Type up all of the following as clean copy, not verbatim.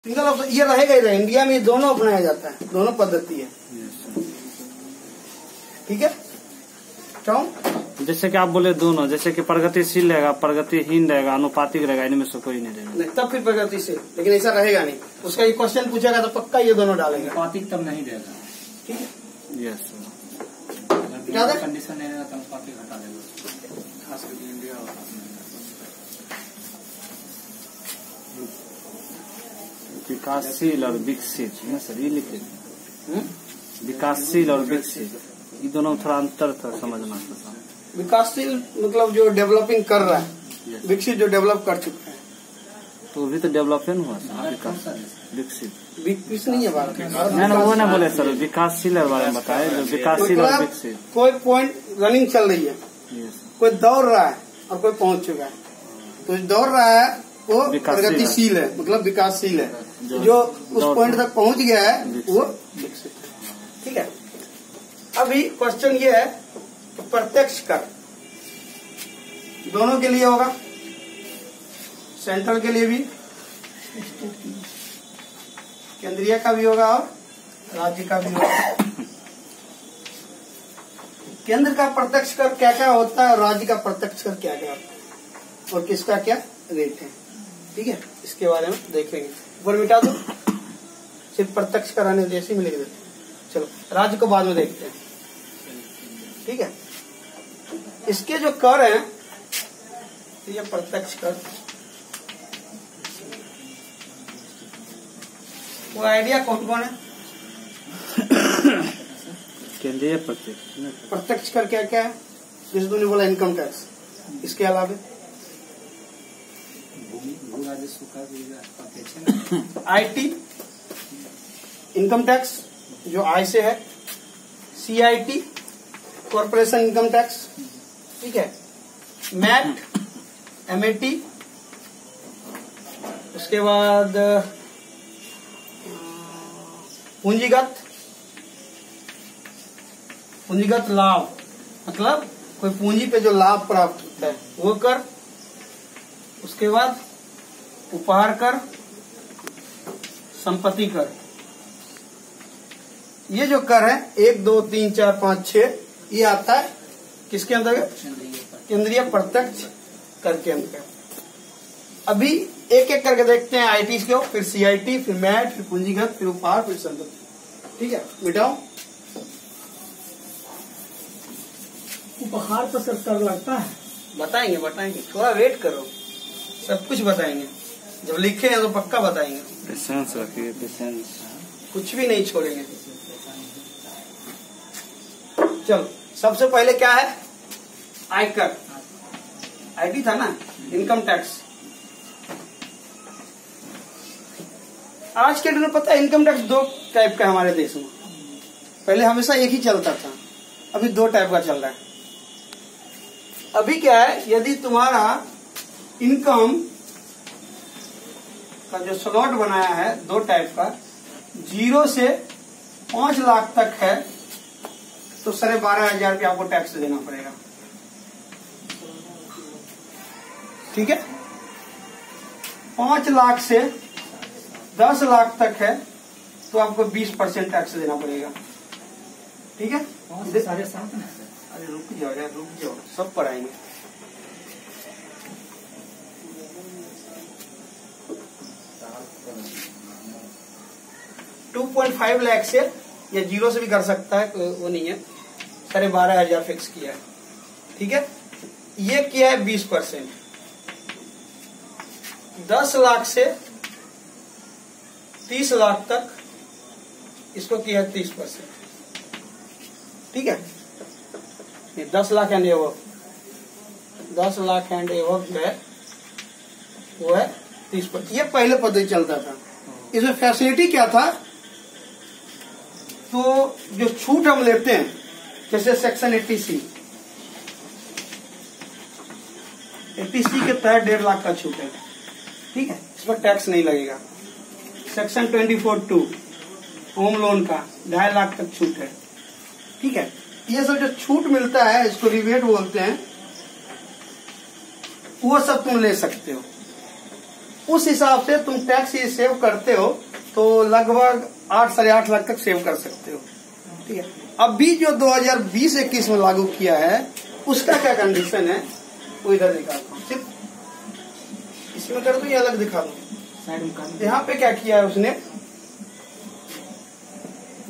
Single option ये रहेगा ही रहेगा। इंडिया में दोनों अपनाया जाता है, दोनों पद्धति है। ठीक है क्यों? जैसे कि आप बोले दोनों, जैसे कि प्रगतिशील रहेगा, प्रगतिहीन रहेगा, अनुपातिक रहेगा, इनमें से कोई नहीं रहेगा। नहीं, तब फिर प्रगतिशील, लेकिन ऐसा रहेगा नहीं। उसका ये क्वेश्चन पूछेगा तो पक्का ये दोनों डालेंगे। अनुपातिक तब नहीं रहेगा। ठीक है यस कंडीशन नहीं रहेगा तो अनुपातिक हटा देगा, खास करके इंडिया और विकासशील और विकसित ना सर, ये लिखे विकासशील और विकसित, ये दोनों थोड़ा अंतर था समझना था। विकासशील मतलब जो डेवलपिंग कर रहा है, विकसित जो डेवलप कर चुका है। तो अभी तो डेवलपमेंट हुआ सर, विकास विकसित विकसित नहीं है भारत में। मैंने वो ना बोले सर, विकासशील के बारे में बताए, जो विकासशील और विकसित। कोई पॉइंट रनिंग चल रही है, कोई दौड़ रहा है और कोई पहुंच चुका है, तो दौड़ रहा है वो प्रगतिशील है, मतलब विकासशील है। जो उस पॉइंट तक पहुंच गया है वो विकसित है। ठीक है, अभी क्वेश्चन ये है तो प्रत्यक्ष कर दोनों के लिए होगा, सेंट्रल के लिए भी, केंद्रीय का भी होगा और राज्य का भी होगा। केंद्र का प्रत्यक्ष कर क्या क्या होता है और राज्य का प्रत्यक्ष कर क्या क्या होता है और किसका क्या रेट है। ठीक है, इसके बारे में देखेंगे। ऊपर मिटा दो, सिर्फ प्रत्यक्ष कराने जैसे में लिख देते। चलो राज्य को बाद में देखते हैं। ठीक है, इसके जो कर हैं तो ये प्रत्यक्ष कर, वो आइडिया कौन कौन है? केंद्रीय प्रत्यक्ष। प्रत्यक्ष कर क्या क्या है? जैसे तुमने बोला इनकम टैक्स, इसके अलावा आईटी इनकम टैक्स जो आय से है, सीआईटी कॉर्पोरेशन इनकम टैक्स। ठीक है, मैट एमएटी, उसके बाद पूंजीगत लाभ, मतलब कोई पूंजी पे जो लाभ प्राप्त होता है वो कर। उसके बाद उपहार कर, संपत्ति कर। ये जो कर है 1 2 3 4 5 6, ये आता है किसके अंतर्गत? केंद्रीय प्रत्यक्ष कर के अंतर्गत। अभी एक एक करके देखते हैं। आईटी के, फिर सीआईटी, फिर मैट, फिर पूंजीगत, फिर उपहार, फिर संपत्ति। ठीक है, मिटाओ। उपहार पर सर कर लगता है, बताएंगे बताएंगे, थोड़ा वेट करो, सब कुछ बताएंगे। जब लिखे हैं तो पक्का बताएंगे। पेशेंस रखिए, पेशेंस, कुछ भी नहीं छोड़ेंगे। चलो सबसे पहले क्या है? आयकर, आईटी था ना, इनकम टैक्स। आज के दिन में पता है इनकम टैक्स 2 टाइप का हमारे देश में। पहले हमेशा एक ही चलता था, अभी 2 टाइप का चल रहा है। अभी क्या है, यदि तुम्हारा इनकम का जो स्लॉट बनाया है 2 टाइप का, 0 से 5 लाख तक है, तो 12,500 रुपया आपको टैक्स देना पड़ेगा। ठीक है, 5 लाख से 10 लाख तक है तो आपको 20% टैक्स देना पड़ेगा। ठीक है, 7.5 ना। अरे रुक जाओ यार, रुक जाओ, सब पर आएंगे। $2.5 लाख से या 0 से भी कर सकता है, वो नहीं है। 12,500 फिक्स किया है। ठीक है, ये किया है 20%। 10 लाख से 30 लाख तक इसको किया है 30%। ठीक है, ये 10 लाख एंड एवब, 10 लाख एंड एवब है वो है 30%। ये पहले पद्धति चलता था। इसमें फैसिलिटी क्या था? तो जो छूट हम लेते हैं, जैसे सेक्शन 80C के तहत 1.5 लाख का छूट है। ठीक है, इस पर टैक्स नहीं लगेगा। सेक्शन 24(2) होम लोन का 2.5 लाख तक छूट है। ठीक है, ये सब जो छूट मिलता है इसको रिबेट बोलते हैं, वो सब तुम ले सकते हो। उस हिसाब से तुम टैक्स ये सेव करते हो तो लगभग 8 साढ़े 8 लाख तक सेव कर सकते हो। ठीक है, अभी जो 2020-21 में लागू किया है उसका क्या कंडीशन है वो इधर दिखाता हूँ। सिर्फ इसमें कर दो या अलग दिखा दो। यहाँ पे क्या किया है उसने,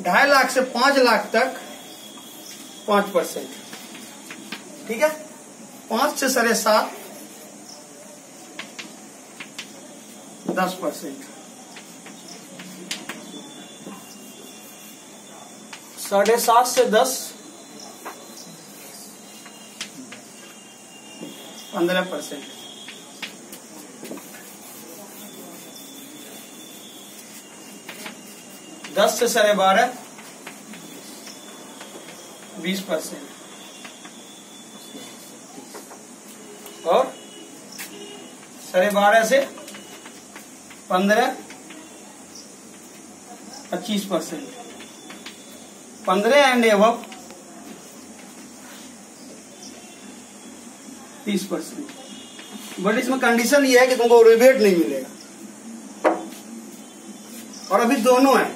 2.5 लाख से 5 लाख तक 5%। ठीक है, 5 से 7.5 10%, 7.5 से 10 15%, 10 से 12.5 20%, और 12.5 से 15 25%, 15 एंड एबव 30%। बट इसमें कंडीशन ये है कि तुमको रिबेट नहीं मिलेगा। और अभी दोनों है,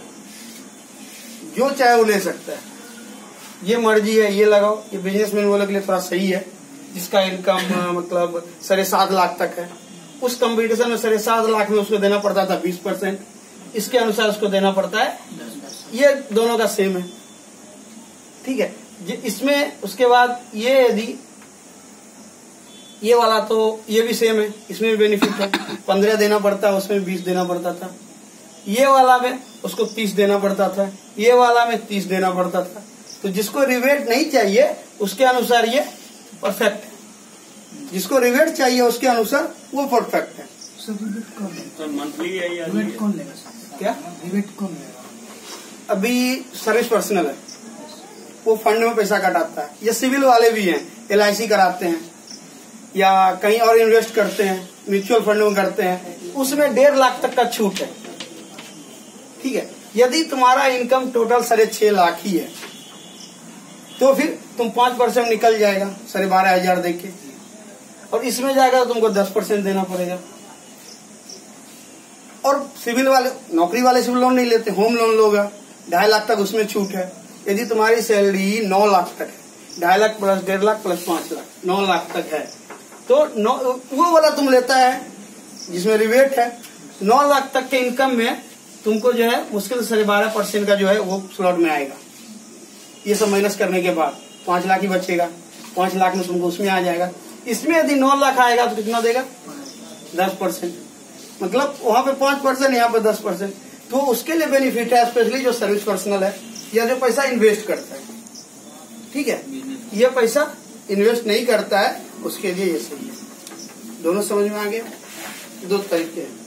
जो चाहे वो ले सकता है, ये मर्जी है। ये लगाओ, ये बिजनेसमैन वालों के लिए थोड़ा सही है, जिसका इनकम मतलब 7.5 लाख तक है। उस कंपटीशन में 7.5 लाख में उसको देना पड़ता था 20%, इसके अनुसार उसको देना पड़ता है 10%। ये दोनों का सेम है। ठीक है, इसमें उसके बाद ये यदि ये वाला तो ये भी सेम है, इसमें भी बेनिफिट है। 15 देना पड़ता है, उसमें 20 देना पड़ता था। ये वाला में उसको 30 देना पड़ता था, ये वाला में 30 देना पड़ता था। तो जिसको रिबेट नहीं चाहिए उसके अनुसार ये परफेक्ट है, जिसको रिबेट चाहिए उसके अनुसार वो परफेक्ट है। तो मंथली है या रिबेट कौन लेगा? क्या रिबेट कौन लेगा? अभी सर्विस पर्सनल है, वो फंड में पैसा कटाता है। ये सिविल वाले भी हैं, LIC कराते हैं या कहीं और इन्वेस्ट करते हैं, म्यूचुअल फंड में करते हैं, उसमें 1.5 लाख तक का छूट है। ठीक है, यदि तुम्हारा इनकम टोटल 6.5 लाख ही है तो फिर तुम 5% निकल जाएगा 12,500 देके, और इसमें जाएगा तो तुमको 10% देना पड़ेगा। और सिविल वाले, नौकरी वाले सिविल लोन नहीं लेते, होम लोन लोगा 2.5 लाख तक, उसमें छूट है। यदि तुम्हारी सैलरी 9 लाख तक है, 2.5 लाख प्लस 1.5 लाख प्लस 5 लाख 9 लाख तक है, तो वो वाला तुम लेता है जिसमें रिबेट है। 9 लाख तक के इनकम में तुमको जो है मुश्किल से 12% का जो है वो स्लॉट में आएगा। ये सब माइनस करने के बाद 5 लाख ही बचेगा, 5 लाख में तुमको उसमें आ जाएगा। इसमें यदि 9 लाख आएगा तो कितना देगा? 10%, मतलब वहां पे 5%, यहाँ पे 10%। तो उसके लिए बेनिफिट है, स्पेशली जो सर्विस पर्सनल है या जो पैसा इन्वेस्ट करता है। ठीक है, ये पैसा इन्वेस्ट नहीं करता है उसके लिए ये सही है। दोनों समझ में आ गया? 2 तरीके हैं।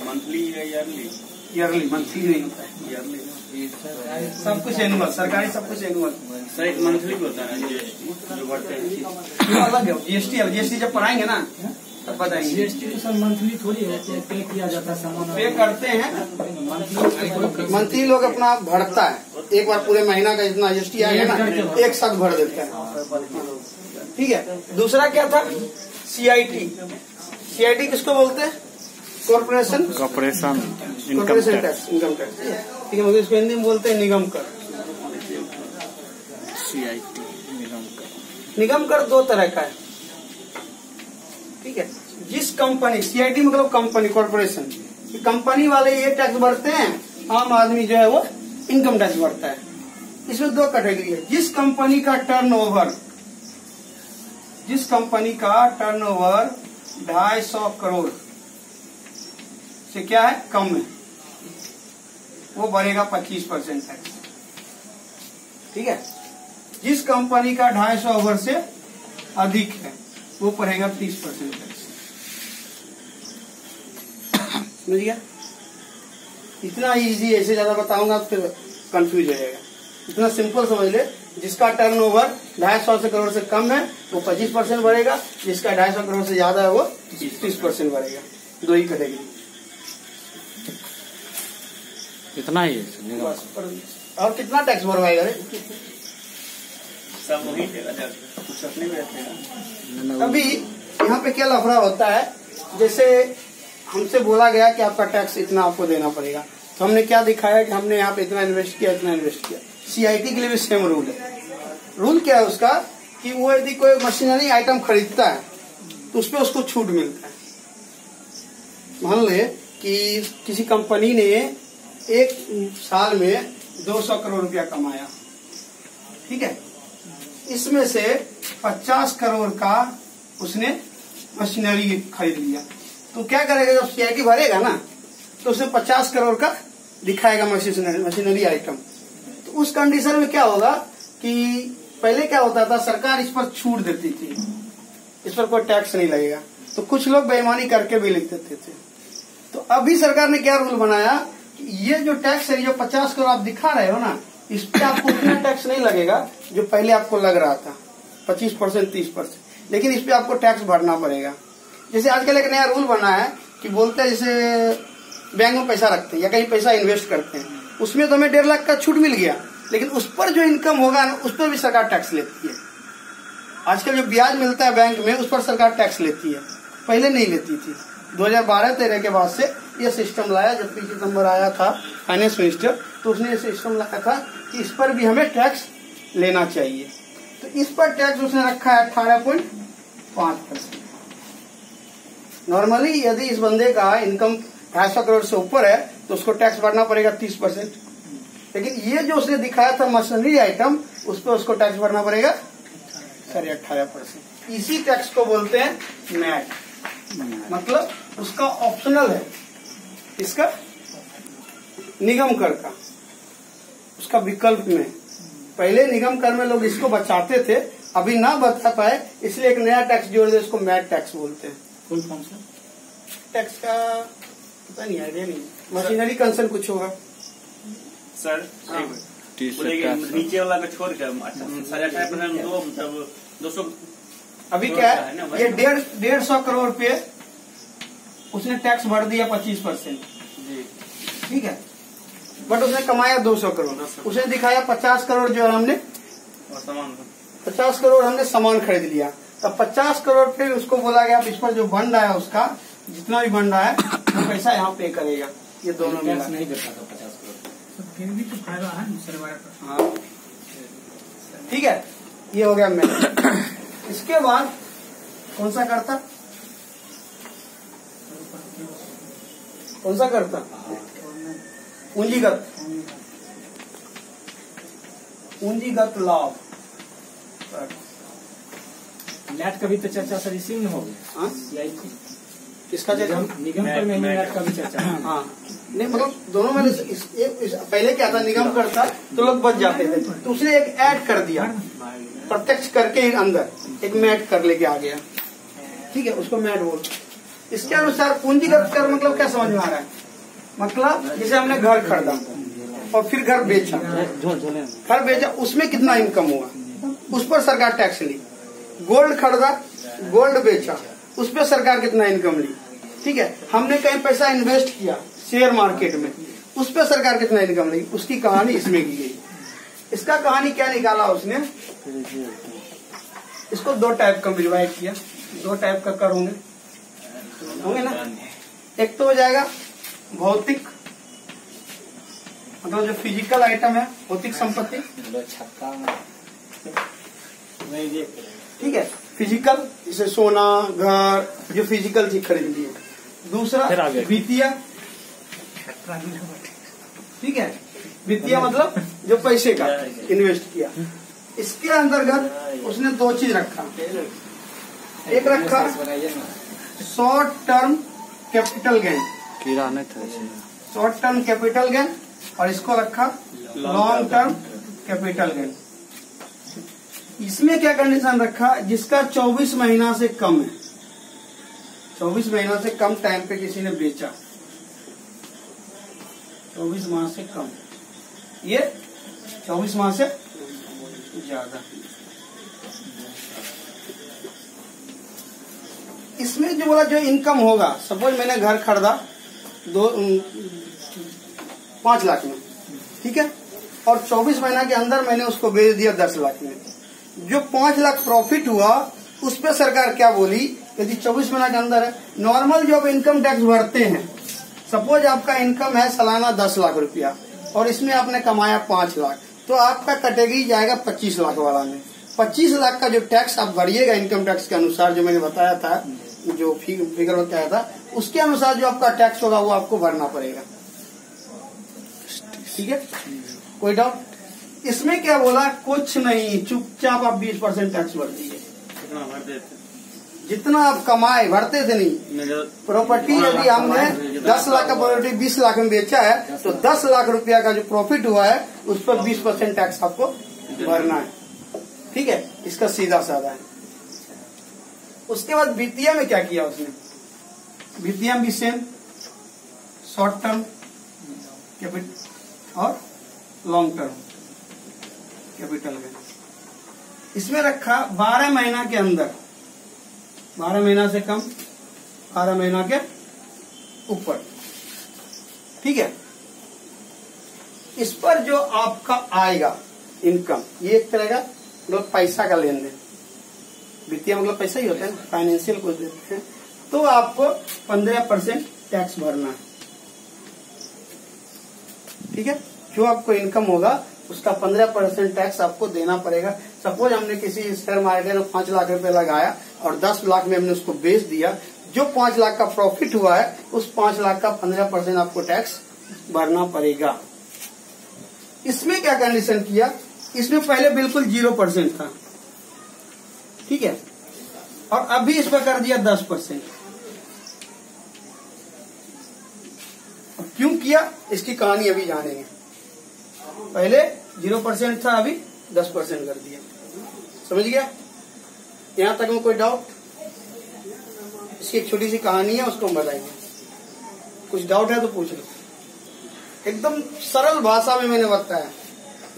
मंथली या ईयरली? ईयरली, मंथली नहीं होता है। ईयरली सब कुछ एनुअल, सरकारी सब कुछ एनुअल। सर एक मंथली भी होता है GST जो बढ़ते हैं, अलग है GST जब पढ़ाएंगे ना तब बताएंगे। GST तो सर मंथली थोड़ी होती है, पे किया जाता है सामान, पे करते हैं मंथली। लोग अपना भरता है, एक बार पूरे महीना का जितना GST आएगा ना एक साथ भर देते हैं। ठीक है, दूसरा क्या था? CIT किसको बोलते हैं? Corporation income tax, income tax. ठीक है, मगर इसको हिंदी में बोलते हैं निगम कर। CIT निगम कर 2 तरह का है। ठीक है, जिस कंपनी, CIT मतलब कंपनी, कॉर्पोरेशन, कंपनी वाले ये टैक्स भरते हैं, आम आदमी जो है वो इनकम टैक्स भरता है। इसमें 2 कैटेगरी है। जिस कंपनी का टर्नओवर 250 करोड़ से क्या है कम है, वो भरेगा 25% टैक्स। ठीक है, जिस कंपनी का 250 ओवर से अधिक है वो भरेगा 30% टैक्स। समझ गया? इतना इजी, ऐसे ज्यादा बताऊंगा तो फिर कंफ्यूज हो जाएगा। इतना सिंपल समझ ले, जिसका टर्नओवर 250 करोड़ से कम है वो 25% भरेगा, जिसका 250 करोड़ से ज्यादा है वो 30% भरेगा। 2 ही कैटेगरी। इतना ही है। और कितना टैक्स भरवाएगा रे? सब वही देगा सर, कुछ अपने में रखेगा। अभी यहाँ पे क्या लफड़ा होता है, जैसे हमसे बोला गया कि आपका टैक्स इतना आपको देना पड़ेगा, तो हमने क्या दिखाया कि हमने यहाँ पे इतना इन्वेस्ट किया, इतना इन्वेस्ट किया। सीआईटी के लिए भी सेम रूल है। रूल क्या है उसका कि वो यदि कोई मशीनरी आइटम खरीदता है तो उसपे उसको छूट मिलता है। मान ले कि किसी कंपनी ने एक साल में 200 करोड़ रुपया कमाया, ठीक है, इसमें से 50 करोड़ का उसने मशीनरी खरीद लिया, तो क्या करेगा, जब सीआईटी भरेगा ना तो उसने 50 करोड़ का दिखाएगा मशीनरी आइटम। तो उस कंडीशन में क्या होगा कि पहले क्या होता था, सरकार इस पर छूट देती थी, इस पर कोई टैक्स नहीं लगेगा, तो कुछ लोग बेईमानी करके भी लिख देते थे। तो अभी सरकार ने क्या रूल बनाया कि ये जो टैक्स है, जो 50 करोड़ आप दिखा रहे हो ना, इस पे आपको उतना टैक्स नहीं लगेगा जो पहले आपको लग रहा था, 25%, 30%, लेकिन इस पे आपको टैक्स भरना पड़ेगा। जैसे आजकल एक नया रूल बना है कि बोलते हैं, जैसे बैंक में पैसा रखते हैं या कहीं पैसा इन्वेस्ट करते हैं, उसमें तो हमें 1.5 लाख का छूट मिल गया, लेकिन उस पर जो इनकम होगा ना, उस पर भी सरकार टैक्स लेती है। आजकल जो ब्याज मिलता है बैंक में, उस पर सरकार टैक्स लेती है, पहले नहीं लेती थी। 2012-13 के बाद से ये सिस्टम लाया, जब पी चिदम्बरम आया था फाइनेंस मिनिस्टर, तो उसने ये सिस्टम लाया था कि इस पर भी हमें टैक्स लेना चाहिए। तो इस पर टैक्स उसने रखा है 18.5%। नॉर्मली यदि इस बंदे का इनकम 250 करोड़ से ऊपर है तो उसको टैक्स भरना पड़ेगा 30%, लेकिन ये जो उसने दिखाया था मशीनरी आइटम, उस पर उसको टैक्स भरना पड़ेगा 18%। इसी टैक्स को बोलते हैं मैट, मतलब उसका ऑप्शनल है, इसका निगम कर का, उसका विकल्प में। पहले निगम कर में लोग इसको बचाते थे, अभी ना बचा पाए इसलिए एक नया टैक्स जोड़ दे, इसको मैट टैक्स बोलते हैं। फुल फॉर्म से टैक्स का पता नहीं, आइडिया नहीं। मशीनरी कंसर्न कुछ होगा सर, बोलेंगे नीचे वाला को छोड़ कर 18.5% दो, मतलब 200। अभी क्या है, ये 150 करोड़ पे उसने टैक्स भर दिया 25%, ठीक है, बट उसने कमाया 200 करोड़, उसने दिखाया 50 करोड़ जो है हमने, और सामान 50 करोड़ हमने सामान खरीद लिया, तब 50 करोड़ पे उसको बोला गया इस पर जो बंड आया, उसका जितना भी बंड आया वो पैसा यहाँ पे करेगा। ये दोनों टैक्स नहीं करता था 50 करोड़, तो फिर भी तो फायदा है सरकार का। हाँ, ठीक है, ये हो गया मैट। इसके बाद कौन सा करता, कौन सा करता, पूंजीगत, पूंजीगत लाभ। मैट का भी तो चर्चा सर इसी में होगी। हाँ? CIT इसका निगम पर में मैट का भी चर्चा है। हाँ, नहीं मतलब दोनों में पहले क्या था, निगम करता तो लोग बच जाते थे, तो उसने एक ऐड कर दिया, प्रत्यक्ष करके ही अंदर एक मैट कर लेके आ गया, ठीक है, उसको मैट बोल। इसके अनुसार पूंजीगत कर मतलब क्या समझ में आ रहा है, मतलब जैसे हमने घर खरीदा और फिर घर बेचा, घर बेचा, उसमें कितना इनकम हुआ उस पर सरकार टैक्स ली। गोल्ड खरीदा, गोल्ड बेचा, उस पर सरकार कितना इनकम ली, ठीक है। हमने कहीं पैसा इन्वेस्ट किया शेयर मार्केट में, उस पर सरकार कितना इनकम ली, उसकी कहानी इसमें की गई। इसका कहानी क्या निकाला उसने, इसको 2 टाइप का डिवाइड किया, 2 टाइप का कर होंगे ना। एक तो हो जाएगा भौतिक, मतलब जो फिजिकल आइटम है, भौतिक संपत्ति, ठीक है, फिजिकल, जैसे सोना, घर, जो फिजिकल चीज खरीद ली है। दूसरा वित्तीय, ठीक है, वित्तीय मतलब जो पैसे का इन्वेस्ट किया। इसके अंतर्गत उसने 2 चीज रखा, एक रखा short term capital gain, short term capital gain, और इसको रखा लॉन्ग टर्म कैपिटल गेन। इसमें क्या कंडीशन रखा, जिसका 24 महीना से कम है, 24 महीना से कम टाइम पे किसी ने बेचा, 24 माह से कम, ये 24 माह से ज्यादा। इसमें जो बोला जो इनकम होगा, सपोज मैंने घर खरीदा 5 लाख में, ठीक है, और 24 महीना के अंदर मैंने उसको बेच दिया 10 लाख में, जो 5 लाख प्रॉफिट हुआ उस पर सरकार क्या बोली, यदि 24 महीने के अंदर है, नॉर्मल जो आप इनकम टैक्स भरते हैं, सपोज आपका इनकम है सालाना 10 लाख रुपया और इसमें आपने कमाया 5 लाख, तो आपका कैटेगरी जाएगा 25 लाख वाला में। 25 लाख का जो टैक्स आप भरिएगा इनकम टैक्स के अनुसार, जो मैंने बताया था, जो फिगर बताया था, उसके अनुसार जो आपका टैक्स होगा वो आपको भरना पड़ेगा। ठीक है, कोई डाउट? इसमें क्या बोला, कुछ नहीं, चुपचाप आप 20% टैक्स भर दीजिए। जितना आप कमाए भरते थे नहीं। प्रॉपर्टी यदि हमने 10 लाख का प्रॉपर्टी 20 लाख में बेचा है तो 10 लाख रुपया का जो प्रॉफिट हुआ है उस पर 20% टैक्स आपको भरना है। ठीक है, इसका सीधा साधा है। उसके बाद वित्तीय में क्या किया उसने, वित्तीय भी सेम, शॉर्ट टर्म कैपिटल और लॉन्ग टर्म कैपिटल में इसमें रखा 12 महीना के अंदर, 12 महीना से कम, 12 महीना के ऊपर। ठीक है, इस पर जो आपका आएगा इनकम, ये एक तरह का मतलब पैसा का लेन देन, वित्तीय मतलब पैसा ही होता है, फाइनेंशियल को देते हैं, तो आपको 15% टैक्स भरना है। ठीक है, जो आपको इनकम होगा उसका 15% टैक्स आपको देना पड़ेगा। सपोज हमने किसी शेयर मार्केट में 5 लाख रुपए लगाया और 10 लाख में हमने उसको बेच दिया, जो 5 लाख का प्रॉफिट हुआ है उस 5 लाख का 15% आपको टैक्स भरना पड़ेगा। इसमें क्या कंडीशन किया, इसमें पहले बिल्कुल 0% था। ठीक है, और अभी इस पर कर दिया 10%। क्यों किया, इसकी कहानी अभी जानेंगे। पहले 0% था, अभी 10% कर दिया। समझ गया? यहाँ तक में कोई डाउट? इसकी एक छोटी सी कहानी है, उसको हम बताएंगे। कुछ डाउट है तो पूछ लो। एकदम सरल भाषा में मैंने बताया,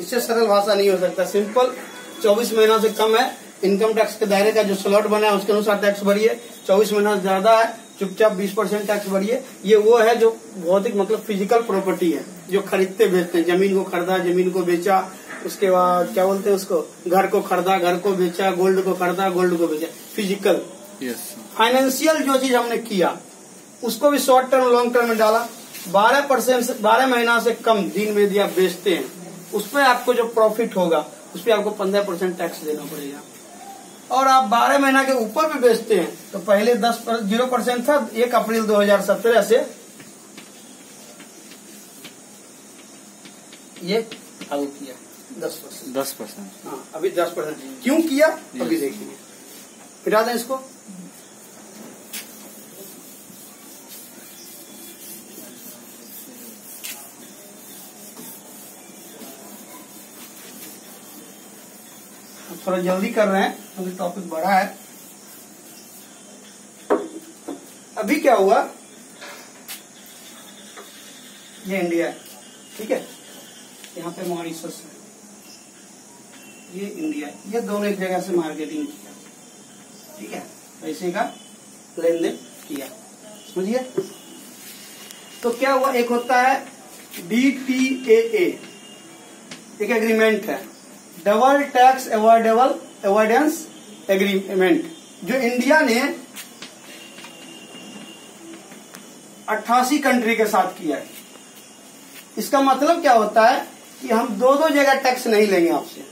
इससे सरल भाषा नहीं हो सकता। सिंपल, 24 महीना से कम है, इनकम टैक्स के दायरे का जो स्लॉट बना है उसके अनुसार टैक्स भरिए। 24 महीना से ज्यादा है, चुपचाप 20% टैक्स भरिए। ये वो है जो भौतिक मतलब फिजिकल प्रॉपर्टी है, जो खरीदते बेचते हैं। जमीन को खरीदा, जमीन को बेचा, उसके बाद क्या बोलते हैं उसको, घर को खरीदा, घर को बेचा, गोल्ड को खरीदा, गोल्ड को बेचा, फिजिकल। फाइनेंशियल जो चीज हमने किया उसको भी शॉर्ट टर्म लॉन्ग टर्म में डाला। 12 महीना से कम दिन में यदि आप बेचते हैं, उसमें आपको जो प्रॉफिट होगा उस पर आपको 15% टैक्स देना पड़ेगा। और आप 12 महीना के ऊपर भी बेचते हैं तो पहले 0% था, 1 अप्रैल 2017 से ये लागू किया 10%। हाँ, अभी 10%। क्यों किया अभी देखेंगे। फिर आते हैं इसको। थोड़ा जल्दी कर रहे हैं क्योंकि टॉपिक बड़ा है। अभी क्या हुआ, ये इंडिया है, ठीक है, यहाँ पे मॉरिशस है, ये इंडिया है, ये दोनों एक जगह से मार्केटिंग किया, ठीक है, पैसे का लेन देन किया, समझिए। तो क्या हुआ, एक होता है DTAA, एक एग्रीमेंट है, डबल टैक्स अवॉइडेंस एग्रीमेंट, जो इंडिया ने 88 कंट्री के साथ किया है। इसका मतलब क्या होता है कि हम दो जगह टैक्स नहीं लेंगे आपसे।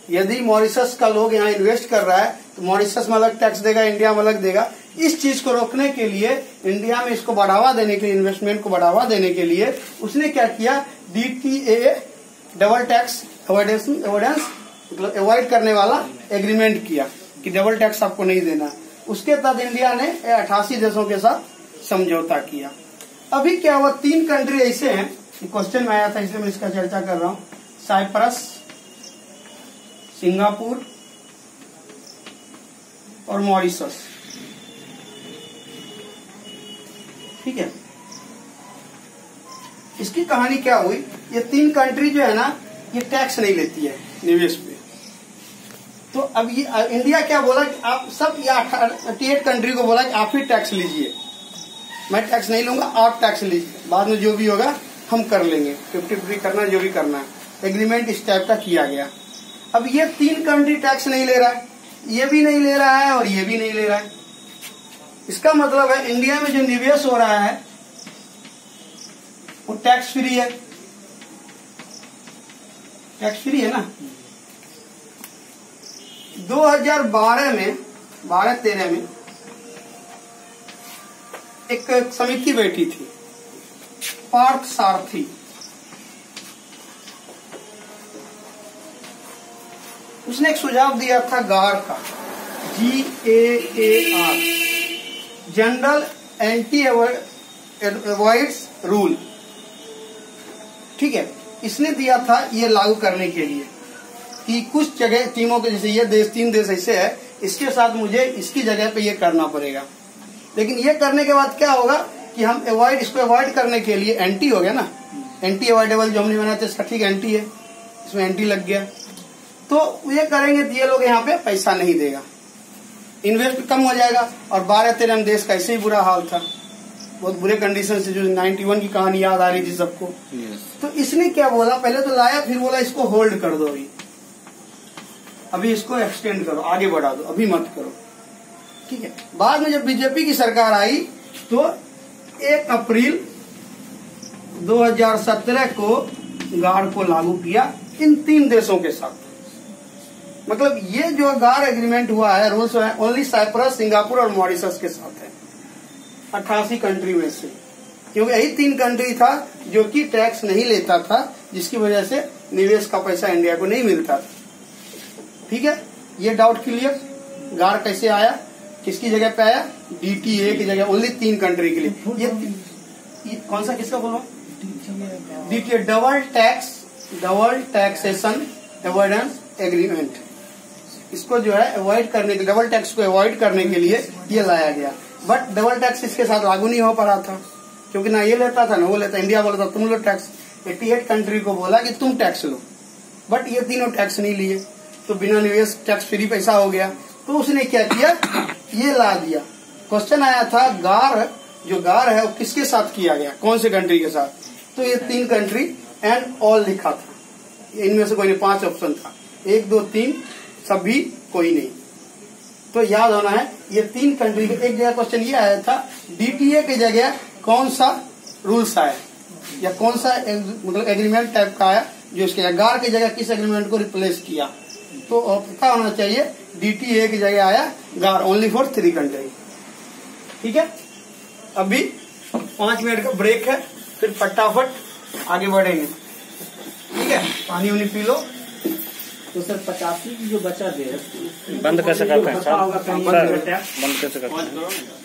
यदि मॉरिशस का लोग यहाँ इन्वेस्ट कर रहा है तो मॉरिशस में अलग टैक्स देगा, इंडिया में अलग देगा। इस चीज को रोकने के लिए, इंडिया में इसको बढ़ावा देने के लिए, इन्वेस्टमेंट को बढ़ावा देने के लिए उसने क्या किया, DTAA डबल टैक्स अवॉइडेंस मतलब अवॉइड करने वाला एग्रीमेंट किया कि डबल टैक्स आपको नहीं देना। उसके तहत इंडिया ने 88 देशों के साथ समझौता किया। अभी क्या हुआ, 3 कंट्री ऐसे हैं, क्वेश्चन में आया था इसलिए मैं इसका चर्चा कर रहा हूं, साइप्रस, सिंगापुर और मॉरिशस, ठीक है। इसकी कहानी क्या हुई, ये 3 कंट्री जो है ना, ये टैक्स नहीं लेती है निवेश पे। तो अब ये इंडिया क्या बोला कि आप सब, ये 88 कंट्री को बोला कि आप ही टैक्स लीजिए, मैं टैक्स नहीं लूंगा, आप टैक्स लीजिए, बाद में जो भी होगा हम कर लेंगे, 50-50 करना, जो भी करना है। एग्रीमेंट इस टाइप का किया गया। अब ये 3 कंट्री टैक्स नहीं ले रहा है, ये भी नहीं ले रहा है और ये भी नहीं ले रहा है। इसका मतलब है इंडिया में जो निवेश हो रहा है वो टैक्स फ्री है। टैक्स फ्री है ना। 2012 में 12-13 में एक समिति बैठी थी, पार्थ सारथी। उसने एक सुझाव दिया था गार का, GAAR, general anti avoids rule. ठीक है, इसने दिया था ये लागू करने के लिए कि कुछ जगह टीमों के, जैसे ये देश 3 देश ऐसे है, इसके साथ मुझे इसकी जगह पे ये करना पड़ेगा। लेकिन ये करने के बाद क्या होगा कि हम इसको अवॉइड करने के लिए, एंटी हो गया ना, एंटी अवॉइडेबल जो हमने बनाया था इसका ठीक एंटी है, इसमें एंटी लग गया। तो ये करेंगे तो ये लोग यहाँ पे पैसा नहीं देगा, इन्वेस्ट कम हो जाएगा। और 12-13 देश का ऐसे ही बुरा हाल था, बहुत बुरे कंडीशन से, जो 91 की कहानी याद आ रही थी सबको। तो इसने क्या बोला, पहले तो लाया, फिर बोला इसको होल्ड कर दो, अभी इसको एक्सटेंड करो, आगे बढ़ा दो, अभी मत करो। ठीक है। बाद में जब बीजेपी की सरकार आई तो 1 अप्रैल 2017 को गार को लागू किया इन 3 देशों के साथ। मतलब ये जो गार एग्रीमेंट हुआ है, रूल्स है, ओनली साइप्रस, सिंगापुर और मॉरिशस के साथ है, 88 कंट्री में से, क्योंकि यही 3 कंट्री था जो कि टैक्स नहीं लेता था, जिसकी वजह से निवेश का पैसा इंडिया को नहीं मिलता था। ठीक है, ये डाउट क्लियर। गार कैसे आया, किसकी जगह पे आया, DTA की जगह, ओनली 3 कंट्री के लिए। ये कौन सा, किसका बोलो, DTA, double taxation avoidance agreement. इसको जो है अवॉइड करने के, डबल टैक्स को अवॉइड करने के लिए ये लाया गया। बट डबल टैक्स इसके साथ लागू नहीं हो पा रहा था, क्योंकि ना ये लेता था ना वो लेता। इंडिया बोला था तुम लो टैक्स, 88 कंट्री को बोला कि तुम टैक्स लो, बट ये तीनों टैक्स नहीं लिए, तो बिना निवेश टैक्स फ्री पैसा हो गया। तो उसने क्या किया, ये ला दिया। क्वेश्चन आया था गार, जो गार है वो किसके साथ किया गया, कौन से कंट्री के साथ, तो ये 3 कंट्री एंड ऑल लिखा था, इनमें से कोई नहीं, 5 ऑप्शन था, 1 2 3 सभी कोई नहीं। तो याद होना है ये 3 कंट्री का। एक जगह क्वेश्चन ये आया था, DTA की जगह कौन सा रूल्स आया या कौन सा मतलब एग्रीमेंट टाइप का आया जो इसके गार की जगह किस एग्रीमेंट को रिप्लेस किया। तो पता होना चाहिए DTA की जगह आया गार, ओनली फॉर 3 कंट्री। ठीक है, अभी 5 मिनट का ब्रेक है, फिर फटाफट आगे बढ़ेंगे। ठीक है, पानी उनी पी लो। तो सर 85 की जो बचा दे बंद कैसे करते हैं सर? होगा, बंद कैसे करते हैं?